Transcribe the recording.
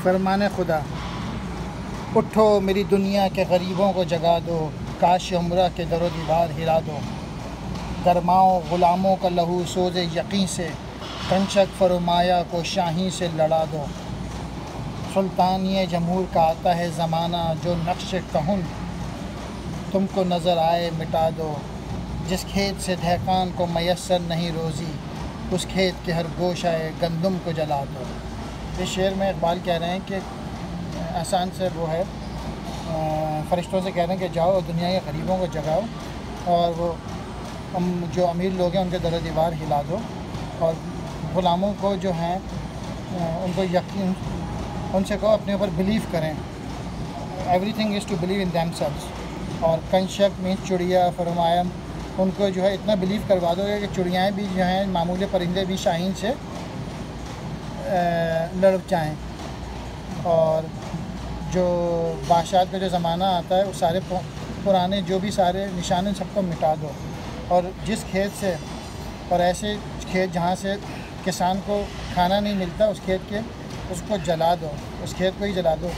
فرمان خدا، اٹھو میری دنیا کے غریبوں کو جگا دو، کاش عمرہ کے در و دیوار ہلا دو، گرماؤ غلاموں کا لہو سوز یقین سے، کنچک فرمایا کو شاہین سے لڑا دو، سلطانی جمہور کا آتا ہے زمانہ، جو نقش کہن تم کو نظر آئے مٹا دو، جس کھیت سے دہقان کو میسر نہیں روزی، اس کھیت کے ہر گوشہ گندم کو جلا دو۔ اس شعر میں اقبال کہہ رہے ہیں کہ آسان سے وہ ہے، فرشتوں سے کہہ رہے ہیں کہ جاؤ اور دنیا کے غریبوں کو جگاؤ، اور وہ جو امیر لوگ ہیں ان کے در و دیوار ہلا دو، اور غلاموں کو جو ہیں ان کو یقین، ان سے کہو اپنے اوپر بلیو کریں، everything is to believe in themselves, اور کنشک مینس چڑیا، فرمایا ان کو جو ہے اتنا بلیو کروا دو کہ چڑیائیں بھی جو ہیں، معمولی پرندے بھی شاہین سے لڑ جائیں، اور جو بادشاہت کا جو زمانہ آتا ہے وہ سارے پرانے جو بھی سارے نشانے سب کو مٹا دو، اور جس کھیت سے، اور ایسے کھیت جہاں سے کسان کو کھانا نہیں ملتا، اس کھیت کے اس کو جلا دو، اس کھیت کو ہی جلا دو،